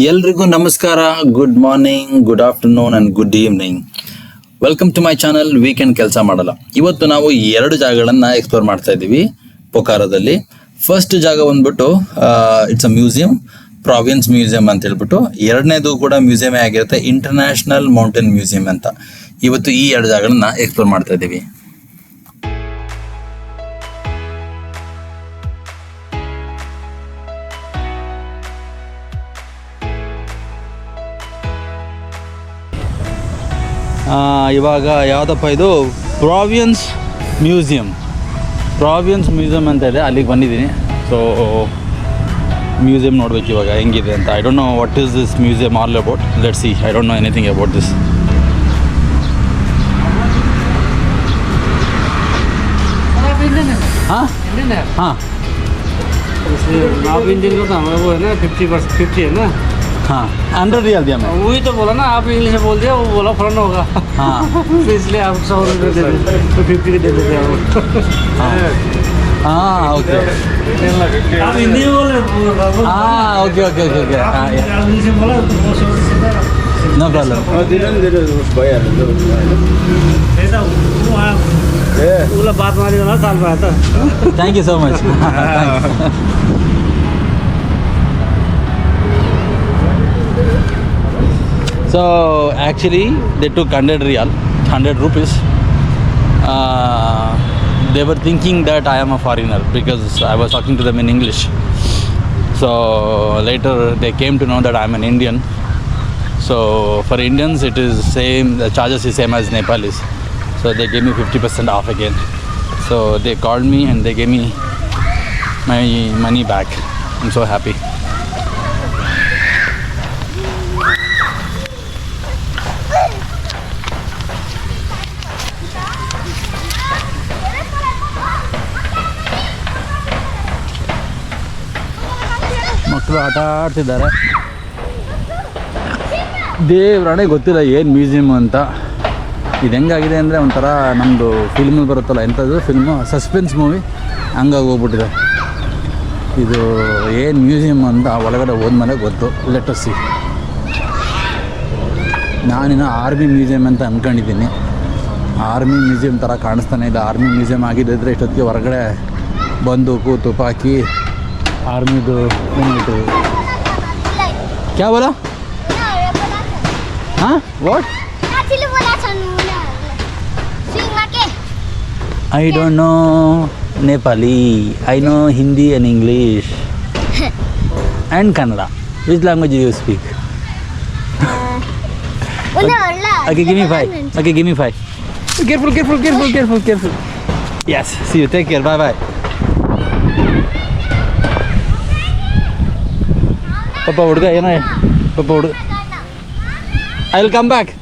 ಎಲ್ರಿಗೂ ನಮಸ್ಕಾರ, good morning, good afternoon and good evening. Welcome to my channel weekend ಕೆಲಸ ಮಾಡಲ್ಲ. ಇವತ್ತು ನಾವು 2 ಜಾಗಗಳನ್ನ ಎಕ್ಸ್ಪ್ಲೋರ್ ಮಾಡ್ತಾ ಇದ್ದೀವಿ ಪೊಕಾರದಲ್ಲಿ. ಫಸ್ಟ್ ಜಾಗ ಬಂದ್ಬಿಟ್ಟು it's a museum, province museum ಅಂತ ಹೇಳ್ಬಿಟ್ಟು. ಎರಡನೇದು ಕೂಡ ಮ್ಯೂಸಿಯಮೇ ಆಗಿರುತ್ತೆ, ಇಂಟರ್ನ್ಯಾಷನಲ್ ಮೌಂಟೇನ್ ಮ್ಯೂಸಿಯಂ ಅಂತ. ಇವತ್ತು ಈ 2 ಜಾಗಗಳನ್ನ ಎಕ್ಸ್ಪ್ಲೋರ್ ಮಾಡ್ತಾ ಇದ್ದೀವಿ. ಇವಾಗ ಯಾವುದಪ್ಪ ಇದು ಪ್ರಾವಿನ್ಸ್ ಮ್ಯೂಸಿಯಂ ಅಂತ ಇದೆ, ಅಲ್ಲಿಗೆ ಬಂದಿದ್ದೀನಿ. ಸೊ ಮ್ಯೂಸಿಯಂ ನೋಡ್ಬೇಕು ಇವಾಗ ಹೆಂಗಿದೆ ಅಂತ. I don't know what is this museum all about. Let's see. I don't know anything about this. हाँ हाँ आप इंडियन को तो हमारा वो है ना 50 है ना. हाँ, 100 रियाल दिया मैं. वही तो बोला ना, आप इंग्लिश में बोल दिया, वो बोला फौरन होगा. हाँ तो इसलिए आप 100 रुपये दे देते, तो 50 के दे देते आप. हाँ ओके. आप हिंदी में बोल रहे हो. हाँ ओके ओके ओके ओके. हाँ आप इंग्लिश में बोला तो नो प्रॉब्लम. ऐसा वो बात मारी वाला साल में आया था. Thank you so much. So actually they took 100 rupees. They were thinking that I am a foreigner because I was talking to them in English. So later they came to know that I am an Indian. So for Indians it is same, the charges is same as Nepalis. So they gave me 50% off again. So they called me and they gave me my money back. I'm so happy. ಮಕ್ಕಳು ಆಟ ಆಡ್ತಿದ್ದಾರೆ. ದೇವ್ರಣೆ ಗೊತ್ತಿಲ್ಲ ಏನು museum ಅಂತ. ಇದು ಹೆಂಗಾಗಿದೆ ಅಂದರೆ ಒಂಥರ ನಮ್ಮದು ಫಿಲ್ಮಲ್ಲಿ ಬರುತ್ತಲ್ಲ, ಎಂಥದ್ದು ಫಿಲ್ಮು, ಸಸ್ಪೆನ್ಸ್ ಮೂವಿ, ಹಂಗಾಗಿ ಹೋಗ್ಬಿಟ್ಟಿದೆ. ಇದು ಏನು ಮ್ಯೂಸಿಯಮ್ ಅಂತ ಒಳಗಡೆ ಹೋದ್ಮೇಲೆ ಗೊತ್ತು. Let us see. ನಾನಿನ್ನು ಆರ್ಮಿ ಮ್ಯೂಸಿಯಮ್ ಅಂತ ಅಂದ್ಕೊಂಡಿದ್ದೀನಿ. ಆರ್ಮಿ ಮ್ಯೂಸಿಯಮ್ ಥರ ಕಾಣಿಸ್ತಾನೆ ಇಲ್ಲ. ಆರ್ಮಿ ಮ್ಯೂಸಿಯಮ್ ಆಗಿದ್ದರೆ ಇಷ್ಟೊತ್ತಿಗೆ ಹೊರಗಡೆ ಬಂದೂಕು, ತುಪಾಕಿ, ಆರ್ಮಿದು ಏನಿಟ್ಟು. ಕ್ಯಾ ಬೋಲಾ? ಹಾಂ what? I don't know Nepali. I know Hindi and English and Kannada. Which language do you speak? Okay, give me 5. Okay, give me 5. Careful. Yes, see you. Take care. Bye. Papa ಹುಡುಗ ಏನೋ ಪಾಪ ಹುಡುಗ I will come back.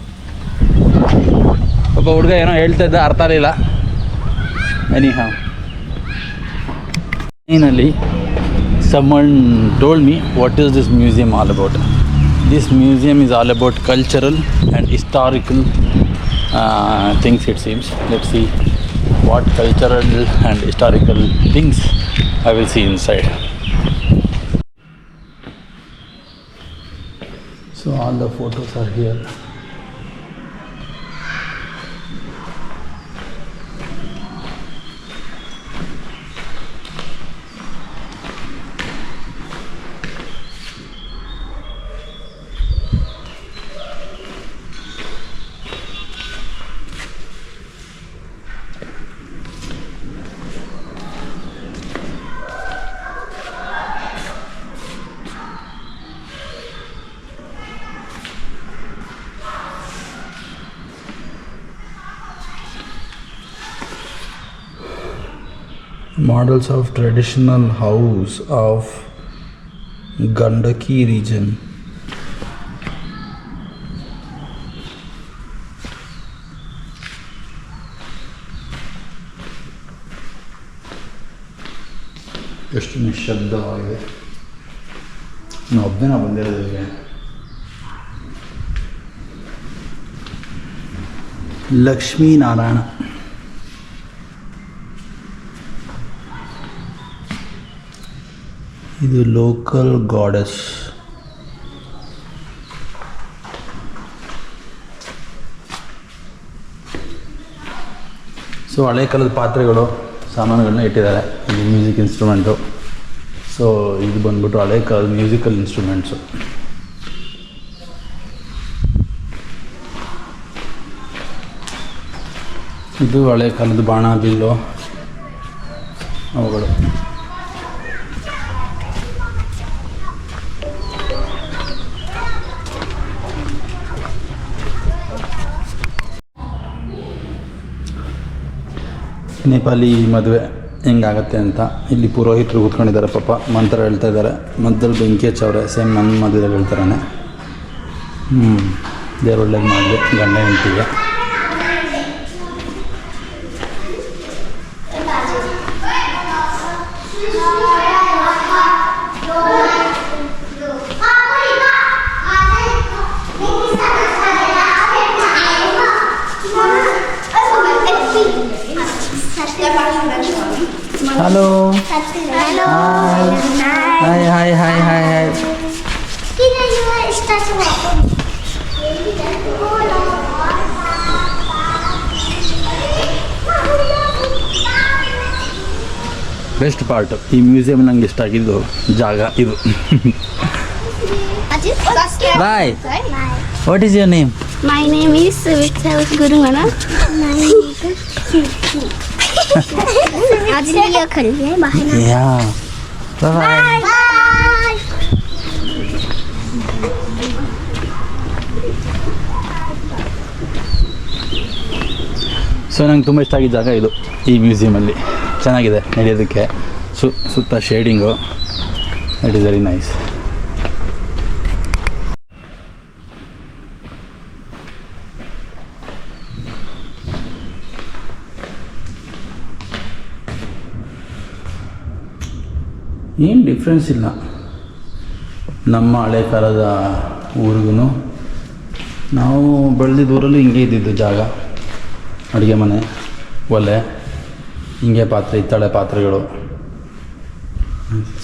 ಪಾಪ ಹುಡುಗ ಏನೋ ಹೇಳ್ತಾ ಇದ್ದ, ಅರ್ಥ ಆಗಲಿಲ್ಲ. Anyhow, finally someone told me what is this museum all about. This museum is all about cultural and historical things, it seems. Let's see what cultural and historical things I will see inside. So all the photos are here. Models of traditional house of Gandaki region. ಎಷ್ಟು ನಿಶ್ಶಬ್ದವಾಗಿದೆ. ನಾನು ಒಬ್ಬನೇ ಬಂದಿರೋದಿಲ್ಲ. ಲಕ್ಷ್ಮೀನಾರಾಯಣ. ಇದು local goddess. So ಹಳೆ ಕಾಲದ ಪಾತ್ರೆಗಳು ಸಾಮಾನುಗಳನ್ನ ಇಟ್ಟಿದ್ದಾರೆ. ಇದು ಮ್ಯೂಸಿಕ್ ಇನ್ಸ್ಟ್ರೂಮೆಂಟು. ಸೊ ಇದು ಬಂದ್ಬಿಟ್ಟು ಹಳೆ ಕಾಲದ ಮ್ಯೂಸಿಕಲ್ ಇನ್ಸ್ಟ್ರೂಮೆಂಟ್ಸು. ಇದು ಹಳೆ ಕಾಲದ ಬಾಣ ಬಿಲ್ಲು ಅವುಗಳು. ನೇಪಾಳಿ ಮದುವೆ ಹೆಂಗಾಗತ್ತೆ ಅಂತ ಇಲ್ಲಿ ಪುರೋಹಿತರು ಕೂತ್ಕೊಂಡಿದ್ದಾರೆ. ಪಾಪ ಮಂತ್ರ ಹೇಳ್ತಾ ಇದ್ದಾರೆ. ಮಧ್ಯದಲ್ಲಿ ಬೆಂಕಿ ಹಚ್ಚವ್ರೆ. ಸೇಮ್ ನನ್ನ ಮದುವೆಯಲ್ಲಿ ಹೇಳ್ತಾರಾನೆ. ದೇವ್ರು ಒಳ್ಳೇದು ಮಾಡಿದೆ ಗಂಡ ಹೆಂಡತಿಗೆ. Hello hi hi hi hi hi. Best part ಈ ಮ್ಯೂಸಿಯಂ ನಂಗೆ ಇಷ್ಟ ಆಗಿದ್ದು ಜಾಗ ಇದು. Boy, what is your name? My name is Vital Gurungana. आज लिया खरीदे बाहर. Yeah. Bye bye. Bye. So ನಂಗೆ ತುಂಬ ಇಷ್ಟ ಆಗಿದ್ದ ಜಾಗ ಇದು. ಈ ಮ್ಯೂಸಿಯಮಲ್ಲಿ ಚೆನ್ನಾಗಿದೆ ನಡೆಯೋದಕ್ಕೆ. ಸುತ್ತ shading. It is very nice. ಏನು ಡಿಫ್ರೆನ್ಸ್ ಇಲ್ಲ ನಮ್ಮ ಹಳೆ ಕಾಲದ ಊರಿಗೂ. ನಾವು ಬೆಳೆದಿದ್ದ ಊರಲ್ಲೂ ಹಿಂಗೆ ಇದ್ದಿದ್ದು ಜಾಗ. ಅಡುಗೆ ಮನೆ, ಒಲೆ, ಹಿಂಗೆ ಪಾತ್ರೆ, ಹಿತ್ತಾಳೆ ಪಾತ್ರೆಗಳು,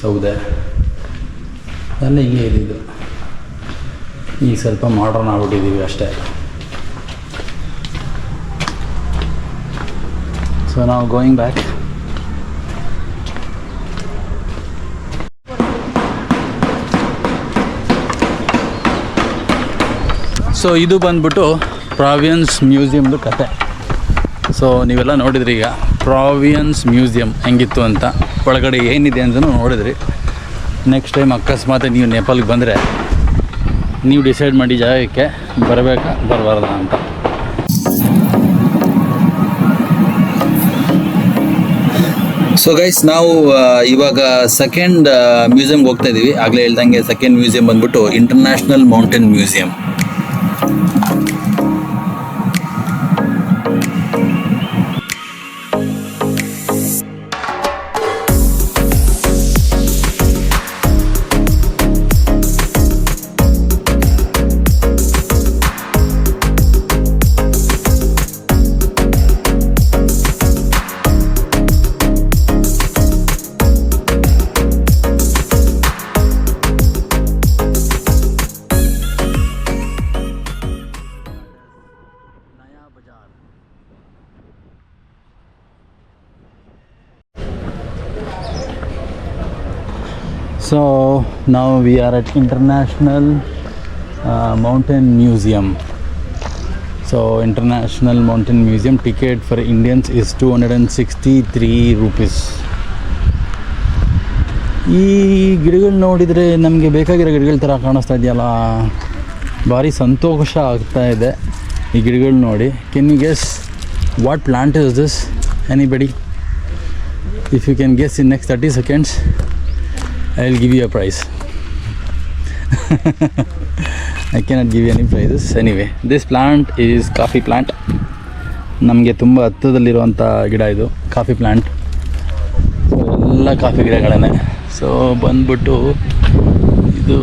ಸೌದೆ ಎಲ್ಲ ಹಿಂಗೆ ಇದ್ದಿದ್ದು. ಈಗ ಸ್ವಲ್ಪ ಮಾಡ್ರನ್ ಆಗ್ಬಿಟ್ಟಿದ್ದೀವಿ ಅಷ್ಟೇ. ಸೊ ನಾವು ಗೋಯಿಂಗ್ ಬ್ಯಾಕ್. ಸೊ ಇದು ಬಂದ್ಬಿಟ್ಟು ಪ್ರಾವಿಯನ್ಸ್ ಮ್ಯೂಸಿಯಮ್ದು ಕತೆ. ಸೊ ನೀವೆಲ್ಲ ನೋಡಿದ್ರಿ ಈಗ ಪ್ರಾವಿಯನ್ಸ್ ಮ್ಯೂಸಿಯಮ್ ಹೆಂಗಿತ್ತು ಅಂತ. ಒಳಗಡೆ ಏನಿದೆ ಅಂತಲೂ ನೋಡಿದ್ರಿ. ನೆಕ್ಸ್ಟ್ ಟೈಮ್ ಅಕಸ್ಮಾತ್ ನೀವು ನೇಪಾಲ್ಗೆ ಬಂದರೆ ನೀವು ಡಿಸೈಡ್ ಮಾಡಿ ಜಾಗಕ್ಕೆ ಬರಬೇಕಾ ಬರಬಾರ್ದ ಅಂತ. ಸೊ ಗೈಸ್, ನಾವು ಇವಾಗ ಸೆಕೆಂಡ್ ಮ್ಯೂಸಿಯಮ್ಗೆ ಹೋಗ್ತಾ ಇದ್ದೀವಿ. ಆಗಲೇ ಹೇಳ್ದಂಗೆ ಸೆಕೆಂಡ್ ಮ್ಯೂಸಿಯಂ ಬಂದ್ಬಿಟ್ಟು international mountain museum. So now we are at International Mountain Museum. So International Mountain Museum ticket for Indians is 263 rupees. ಈ ಗಿಡಗಳು ನೋಡಿದರೆ ನಮಗೆ ಬೇಕಾಗಿರೋ ಗಿಡಗಳ ಥರ ಕಾಣಿಸ್ತಾ ಇದೆಯಲ್ಲ, ಭಾರಿ ಸಂತೋಷ ಆಗ್ತಾ ಇದೆ ಈ ಗಿಡಗಳು ನೋಡಿ. Can you guess what plant is this? Anybody? If you can guess in next 30 seconds I will give you a prize. I cannot give you any prizes. Anyway, this plant is coffee plant. ನಮಗೆ ತುಂಬ ಹತ್ತಿರದಲ್ಲಿರುವಂಥ ಗಿಡ ಇದು coffee plant. So ಎಲ್ಲ coffee ಗಿಡಗಳೇ. So ಬಂದ್ಬಿಟ್ಟು ಇದು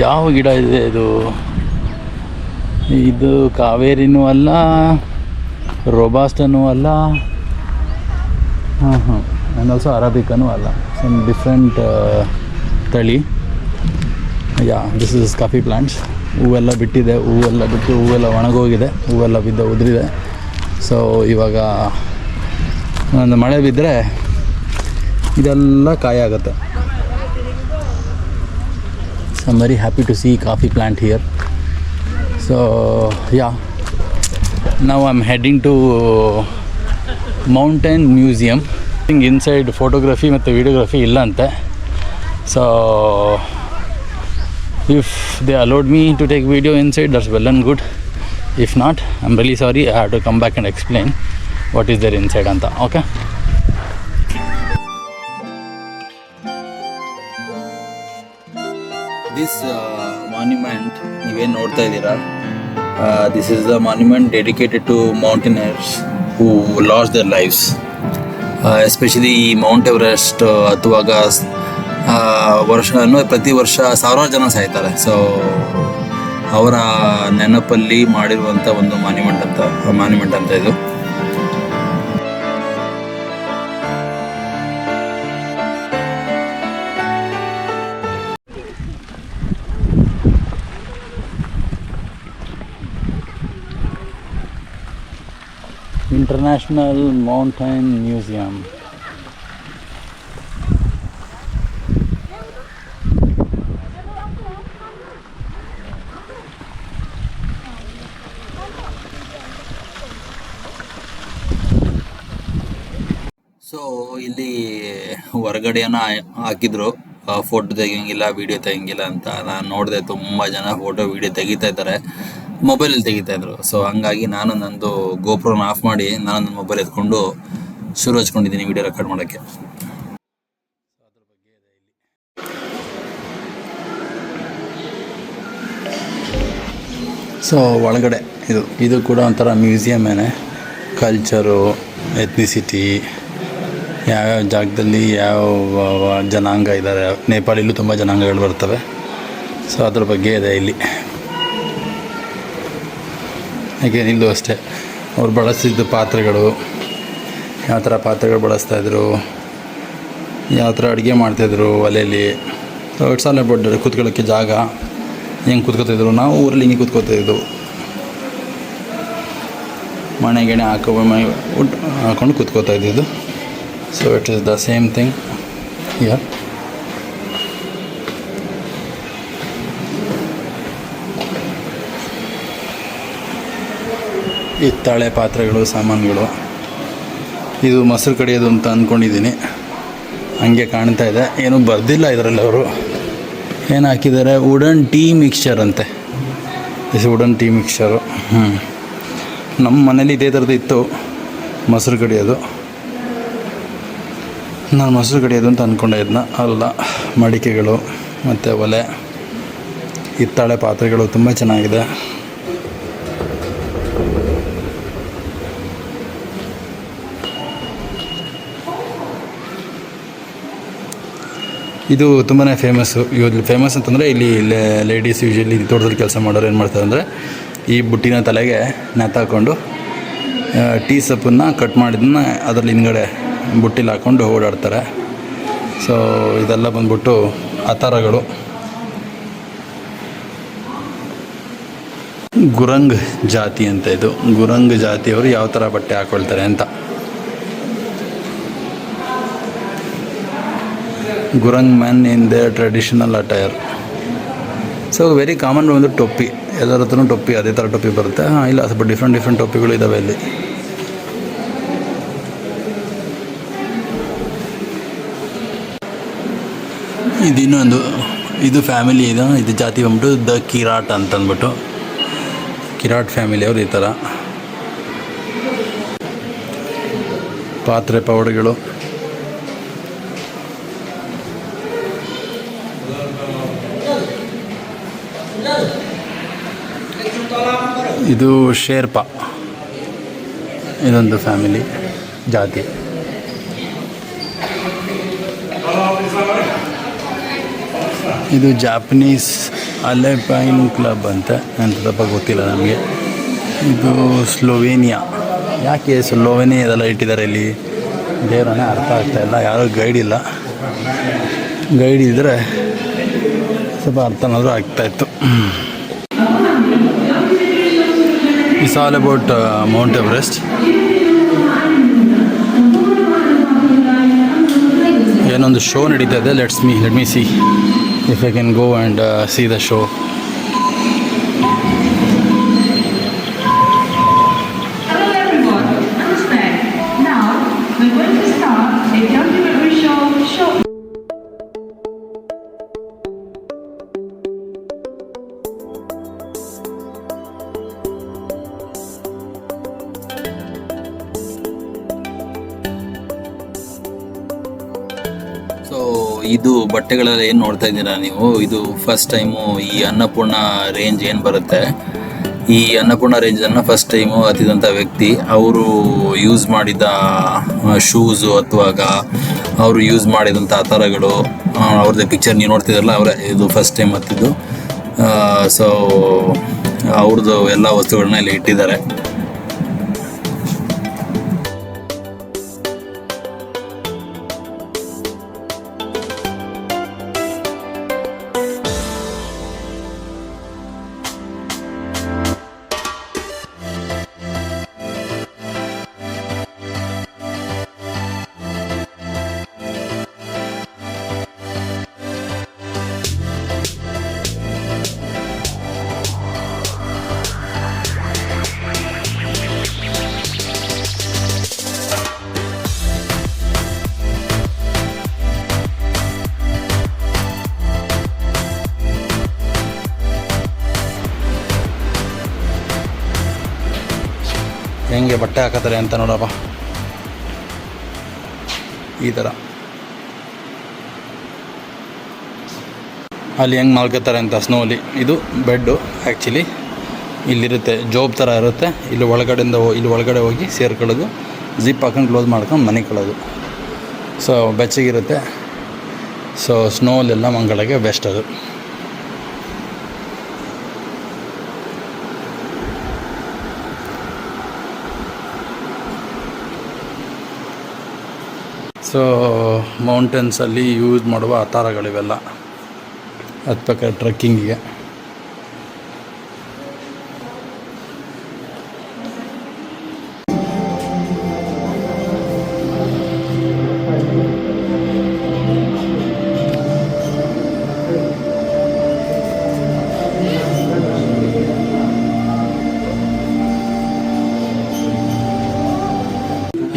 ಯಾವ ಗಿಡ ಇದೆ ಇದು ಕಾವೇರಿನೂ ಅಲ್ಲ, ರೋಬಾಸ್ಟನೂ ಅಲ್ಲ, ಆ್ಯಂಡ್ ಆಲ್ಸೋ ಅರಾಬಿಕನೂ ಅಲ್ಲ. ಸಮ್ ಡಿಫ್ರೆಂಟ್ ತಳಿ. ಯಾ, ದಿಸ್ ಇಸ್ ಕಾಫಿ ಪ್ಲಾಂಟ್ಸ್. ಹೂವೆಲ್ಲ ಬಿಟ್ಟಿದೆ, ಹೂವೆಲ್ಲ ಒಣಗೋಗಿದೆ, ಹೂವೆಲ್ಲ ಉದುರಿದೆ. ಸೊ ಇವಾಗ ಒಂದು ಮಳೆ ಬಿದ್ದರೆ ಇದೆಲ್ಲ ಕಾಯಿ ಆಗುತ್ತೆ. So I am very happy to see coffee plant here. So yeah, ನಾವು I am heading to mountain museum. Inside photography ಮತ್ತು ವಿಡಿಯೋಗ್ರಫಿ ಇಲ್ಲ ಅಂತೆ. So if they allowed me to take video inside, that's well and good. If not, I'm really sorry, I have to come back and explain what is there inside anta. Okay, this monument ನೀವೇನು ನೋಡ್ತಾ ಇದ್ದೀರಾ, this is the monument dedicated to mountaineers who lost their lives, especially Mount Everest ಹತ್ತುವಾಗ ಪ್ರತಿ ವರ್ಷ ಸಾವಿರಾರು ಜನ ಸಾಯ್ತಾರೆ. So ಅವರ ನೆನಪಲ್ಲಿ ಮಾಡಿರುವಂಥ ಒಂದು ಮಾನ್ಯುಮೆಂಟ್ ಅಂತ ಇದು. International mountain museum. ಸೊ ಇಲ್ಲಿ ಹೊರಗಡೆಯನ್ನು ಹಾಕಿದ್ರು, ಫೋಟೋ ತೆಗಿಯಂಗಿಲ್ಲ, ವೀಡಿಯೋ ತೆಗಿಯಂಗಿಲ್ಲ ಅಂತ. ನಾನು ನೋಡಿದೆ ತುಂಬ ಜನ ಫೋಟೋ ವೀಡಿಯೋ ತೆಗಿತಾ ಇದ್ದಾರೆ, ಮೊಬೈಲಲ್ಲಿ ತೆಗಿತಾಯಿದ್ರು. ಸೊ ಹಂಗಾಗಿ ನಾನು ನಂದು ಗೋಪ್ರೋನ ಆಫ್ ಮಾಡಿ ನಾನು ನನ್ನ ಮೊಬೈಲ್ ಎತ್ಕೊಂಡು ಶುರು ಹಚ್ಕೊಂಡಿದ್ದೀನಿ ವೀಡಿಯೋ ರೆಕಾರ್ಡ್ ಮಾಡೋಕ್ಕೆ. ಸೊ ಒಳಗಡೆ ಇದು ಕೂಡ ಒಂಥರ ಮ್ಯೂಸಿಯಮೇನೆ. ಕಲ್ಚರು, ಎಥ್ನಿಸಿಟಿ, ಯಾವ್ಯಾವ ಜಾಗದಲ್ಲಿ ಯಾವ ಜನಾಂಗ ಇದ್ದಾರೆ. ನೇಪಾಳಲ್ಲೂ ತುಂಬ ಜನಾಂಗಗಳು ಬರ್ತವೆ. ಸೊ ಅದ್ರ ಬಗ್ಗೆ ಇದೆ ಇಲ್ಲಿ. ಹಾಗೆ ಇಲ್ಲೂ ಅಷ್ಟೇ ಅವ್ರು ಬಳಸ್ತಿದ್ದ ಪಾತ್ರೆಗಳು, ಯಾವ ಥರ ಪಾತ್ರೆಗಳು ಬಳಸ್ತಾಯಿದ್ರು, ಯಾವ ಥರ ಅಡುಗೆ ಮಾಡ್ತಾಯಿದ್ರು ಒಲೆಯಲ್ಲಿ. ಸೊ ಇಟ್ಸ್ ಆಲ್ ಅಬೌಟ್ ಕೂತ್ಕೊಳ್ಳೋಕ್ಕೆ ಜಾಗ, ಹೆಂಗೆ ಕೂತ್ಕೋತಿದ್ರು. ನಾವು ಊರಲ್ಲಿ ಹಿಂಗೆ ಕೂತ್ಕೋತಿದ್ದು, ಮಣೆ ಗಿಣೆ ಹಾಕೊಂಡು ಕೂತ್ಕೋತಾ ಇದ್ದಿದ್ದು. So it is the same thing here. ಹಿತ್ತಾಳೆ ಪಾತ್ರೆಗಳು, ಸಾಮಾನುಗಳು. ಇದು ಮೊಸರು ಕಡಿಯೋದು ಅಂತ ಅಂದ್ಕೊಂಡಿದ್ದೀನಿ. ಹಂಗೆ ಕಾಣ್ತಾ ಇದೆ, ಏನೂ ಬರ್ದಿಲ್ಲ ಇದರಲ್ಲಿ. ಅವರು ಏನು ಹಾಕಿದ್ದಾರೆ, ವುಡನ್ ಟೀ ಮಿಕ್ಸ್ಚರ್ ಅಂತೆ. Wooden tea mixture. ನಮ್ಮ ಮನೇಲಿ ಇದೇ ಥರದ್ದು ಇತ್ತು, ಮೊಸರು ಕಡಿಯೋದು. ನಾನು ಮೊಸರು ಕಡಿಯೋದು ಅಂತ ಅಂದ್ಕೊಂಡೆ. ಇದನ್ನ ಅಲ್ಲ, ಮಡಿಕೆಗಳು ಮತ್ತು ಒಲೆ, ಹಿತ್ತಾಳೆ ಪಾತ್ರೆಗಳು ತುಂಬ ಚೆನ್ನಾಗಿದೆ. ಇದು ತುಂಬಾ ಫೇಮಸ್ಸು. ಫೇಮಸ್ ಅಂತಂದರೆ ಇಲ್ಲಿ ಲೇಡೀಸ್ ಯೂಶಲಿ ತೋಟದಲ್ಲಿ ಕೆಲಸ ಮಾಡೋರು ಏನು ಮಾಡ್ತಾರೆ ಅಂದರೆ, ಈ ಬುಟ್ಟಿನ ತಲೆಗೆ ನೇತಾಕೊಂಡು ಟೀ ಸೊಪ್ಪನ್ನು ಕಟ್ ಮಾಡಿದ್ದನ್ನ ಅದರಲ್ಲಿ ಹಿಂದ್ಗಡೆ ಬುಟ್ಟಿಲಿ ಹಾಕ್ಕೊಂಡು ಓಡಾಡ್ತಾರೆ. ಸೊ ಇದೆಲ್ಲ ಬಂದ್ಬಿಟ್ಟು ಅತಾರಗಳು. ಗುರಂಗ್ ಜಾತಿ ಅಂತ ಇದು. ಗುರಂಗ್ ಜಾತಿಯವರು ಯಾವ ಥರ ಬಟ್ಟೆ ಹಾಕ್ಕೊಳ್ತಾರೆ ಅಂತ. Gurung man in their traditional attire. So very common ಒಂದು ಟೊಪ್ಪಿ, ಎಲ್ಲರ ಹತ್ರನೂ ಟೊಪ್ಪಿ, ಅದೇ ಥರ ಟೊಪ್ಪಿ ಬರುತ್ತೆ. ಇಲ್ಲ, ಸ್ವಲ್ಪ ಡಿಫ್ರೆಂಟ್ ಟೊಪ್ಪಿಗಳು ಇದ್ದಾವೆ ಇಲ್ಲಿ. ಇದು ಫ್ಯಾಮಿಲಿ, ಇದು ಜಾತಿ ಬಂದ್ಬಿಟ್ಟು ದ ಕಿರಾಟ್ ಅಂತಂದ್ಬಿಟ್ಟು, ಕಿರಾಟ್ ಫ್ಯಾಮಿಲಿಯವರು ಈ ಥರ ಪಾತ್ರೆ ಪೌಡಗಳು. ಇದು ಶೇರ್ಪಾ, ಇದೊಂದು ಫ್ಯಾಮಿಲಿ ಜಾತಿ. ಇದು ಜಾಪನೀಸ್ ಅಲೆಪೈನ್ ಕ್ಲಬ್ ಅಂತ ಎಂಥದಪ್ಪ ಗೊತ್ತಿಲ್ಲ ನಮಗೆ. ಇದು ಸ್ಲೋವೇನಿಯಾ. ಯಾಕೆ ಸ್ಲೋವೇನಿಯಾ ಇದೆಲ್ಲ ಇಟ್ಟಿದ್ದಾರೆ ಇಲ್ಲಿ ದೇವರನ್ನೇ ಅರ್ಥ ಆಗ್ತಾಯಿಲ್ಲ. ಯಾರೂ ಗೈಡ್ ಇಲ್ಲ. ಗೈಡ್ ಇದ್ದರೆ ಸ್ವಲ್ಪ ಅರ್ಥನಾದರೂ ಆಗ್ತಾಯಿತ್ತು. It's all about Mount Everest. ಏನೊಂದು ಶೋ ನಡೀತಾ ಇದೆ. Let me C if I can go and C the show. Hello everyone, namaste. Now we're going to start a documentary show. So ಇದು ಬಟ್ಟೆಗಳೆಲ್ಲ ಏನು ನೋಡ್ತಾ ಇದ್ದೀರಾ ನೀವು, ಇದು ಫಸ್ಟ್ ಟೈಮು ಈ ಅನ್ನಪೂರ್ಣ ರೇಂಜ್ ಏನು ಬರುತ್ತೆ, ಈ ಅನ್ನಪೂರ್ಣ ರೇಂಜನ್ನು ಫಸ್ಟ್ ಟೈಮು ಹತ್ತಿದಂಥ ವ್ಯಕ್ತಿ ಅವರು ಯೂಸ್ ಮಾಡಿದ ಶೂಸು ಅಥವಾ ಅವರು ಯೂಸ್ ಮಾಡಿದಂಥ ಥರಗಳು ಅವ್ರದ್ದು ಪಿಕ್ಚರ್ ನೀವು ನೋಡ್ತಿದ್ರಲ್ಲ, ಅವರೇ ಇದು ಫಸ್ಟ್ ಟೈಮ್ ಹತ್ತಿದ್ದು. ಸೊ ಅವ್ರದ್ದು ಎಲ್ಲ ವಸ್ತುಗಳನ್ನ ಇಲ್ಲಿ ಇಟ್ಟಿದ್ದಾರೆ. ಹೆಂಗೆ ಬಟ್ಟೆ ಹಾಕತ್ತಾರೆ ಅಂತ ನೋಡಪ್ಪ, ಈ ಥರ ಅಲ್ಲಿ ಹೆಂಗೆ ಮಲ್ಕೋತಾರೆ ಅಂತ ಸ್ನೋಲಿ. ಇದು ಬೆಡ್ಡು ಆ್ಯಕ್ಚುಲಿ ಇಲ್ಲಿರುತ್ತೆ, ಜೋಬ್ ಥರ ಇರುತ್ತೆ. ಇಲ್ಲಿ ಒಳಗಡೆ ಹೋಗಿ ಸೇರ್ಕೊಳ್ಳೋದು, ಜಿಪ್ ಹಾಕೊಂಡು ಕ್ಲೋಸ್ ಮಾಡ್ಕೊಂಡು ಮನೆ ಕಳೋದು. ಸೊ ಬೆಚ್ಚಗಿರುತ್ತೆ. ಸೊ ಸ್ನೋಲೆಲ್ಲ ಮಂಗಳಿಗೆ ಬೆಸ್ಟ್ ಅದು. ಸೊ ಮೌಂಟೇನ್ಸಲ್ಲಿ ಯೂಸ್ ಮಾಡುವ ಆಧಾರಗಳಿವೆಲ್ಲ ಹತ್ಬೇಕಾದ್ರೆ ಟ್ರೆಕ್ಕಿಂಗಿಗೆ.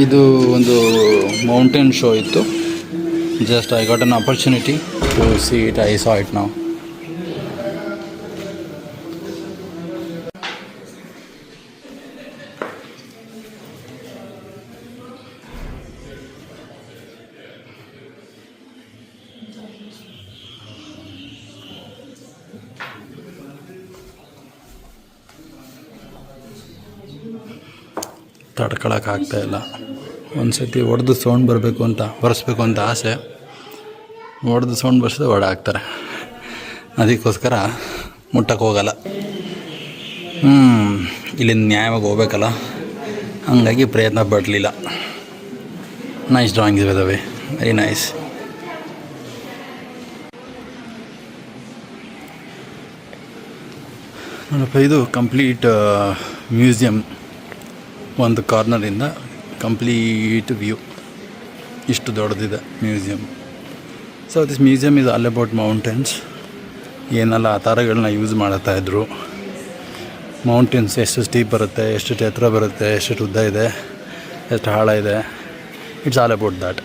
ಇದು ಒಂದು ಮೌಂಟೇನ್ ಶೋ ಇತ್ತು. Just I got an opportunity to see it. I saw it now. ತಡ್ಕೊಳಕ್ಕಾಗ್ತಾಯಿಲ್ಲ. ಒಂದು ಸತಿ ಹೊಡೆದು ಸೌಂಡ್ ಬರೆಸ್ಬೇಕು ಅಂತ ಆಸೆ. ಹೊಡೆದು ಸೌಂಡ್ ಬರ್ಸಿದ್ರೆ ಹೊಡೆ ಹಾಕ್ತಾರೆ. ಅದಕ್ಕೋಸ್ಕರ ಮುಟ್ಟಕ್ಕೆ ಹೋಗಲ್ಲ. ಇಲ್ಲಿಂದ ನ್ಯಾಯವಾಗಿ ಹೋಗ್ಬೇಕಲ್ಲ, ಹಂಗಾಗಿ ಪ್ರಯತ್ನ ಪಡಲಿಲ್ಲ. ನೈಸ್ ಡ್ರಾಯಿಂಗ್ಸ್ ಇದಾವೆ, ವೆರಿ ನೈಸ್. ನೋಡಪ್ಪ, ಇದು ಕಂಪ್ಲೀಟ್ ಮ್ಯೂಸಿಯಮ್. ಒಂದು ಕಾರ್ನರಿಂದ ಕಂಪ್ಲೀಟ್ ವ್ಯೂ. ಇಷ್ಟು ದೊಡ್ಡದಿದೆ museum. So this museum is all about mountains. ಏನೆಲ್ಲ ಆಧಾರಗಳನ್ನ ಯೂಸ್ ಮಾಡ್ತಾಯಿದ್ರು, ಮೌಂಟೇನ್ಸ್ ಎಷ್ಟು ಸ್ಟೀಪ್ ಬರುತ್ತೆ, ಎಷ್ಟು ಎತ್ತರ ಬರುತ್ತೆ, ಎಷ್ಟು ಉದ್ದ ಇದೆ, ಎಷ್ಟು ಆಳ ಇದೆ. It's all about that.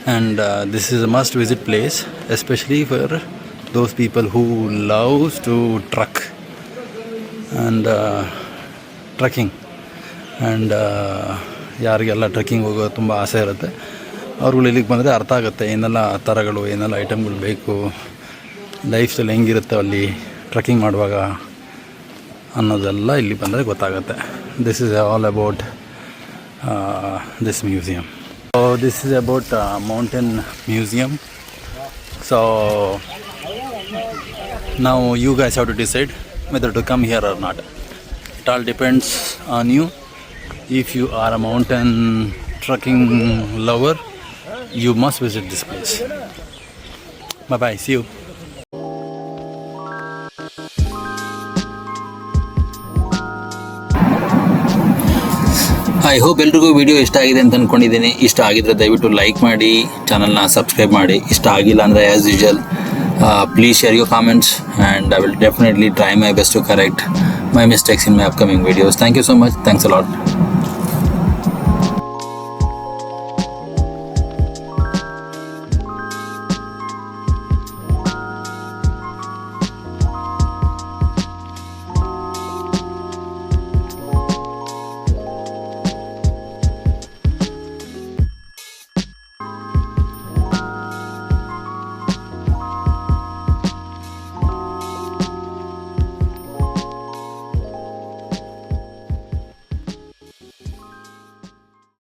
And this is a must visit place, especially for those people who loves to trek and trekking. And ಯಾರಿಗೆಲ್ಲ ಟ್ರೆಕ್ಕಿಂಗ್ ಹೋಗೋದು ತುಂಬ ಆಸೆ ಇರುತ್ತೆ, ಅವ್ರುಗಳು ಇಲ್ಲಿಗೆ ಬಂದರೆ ಅರ್ಥ ಆಗುತ್ತೆ ಏನೆಲ್ಲ ಥರಗಳು, ಏನೆಲ್ಲ ಐಟಮ್ಗಳು ಬೇಕು, ಲೈಫ್ ಸ್ಟೈಲ್ ಹೆಂಗಿರುತ್ತೆ ಅಲ್ಲಿ ಟ್ರೆಕ್ಕಿಂಗ್ ಮಾಡುವಾಗ ಅನ್ನೋದೆಲ್ಲ ಇಲ್ಲಿ ಬಂದರೆ ಗೊತ್ತಾಗುತ್ತೆ. This is all about this museum. So this is about mountain museum. So ನಾವು you guys have to decide whether to come here or not. It all depends on you. If you are a mountain trekking lover, you must visit this place. Bye bye, see you. I hope ಎಲ್ರಿಗೂ video ಇಷ್ಟ ಆಗಿದೆ ಅಂತ ಅಂದ್ಕೊಂಡಿದ್ದೀನಿ. ಇಷ್ಟ ಆಗಿದ್ರೆ ದಯವಿಟ್ಟು like ಮಾಡಿ, ಚಾನಲ್ನ ಸಬ್ಸ್ಕ್ರೈಬ್ ಮಾಡಿ. ಇಷ್ಟ ಆಗಿಲ್ಲ ಅಂದರೆ as usual please share your comments and I will definitely try my best to correct my mistakes in my upcoming videos. Thank you so much. Thanks a lot.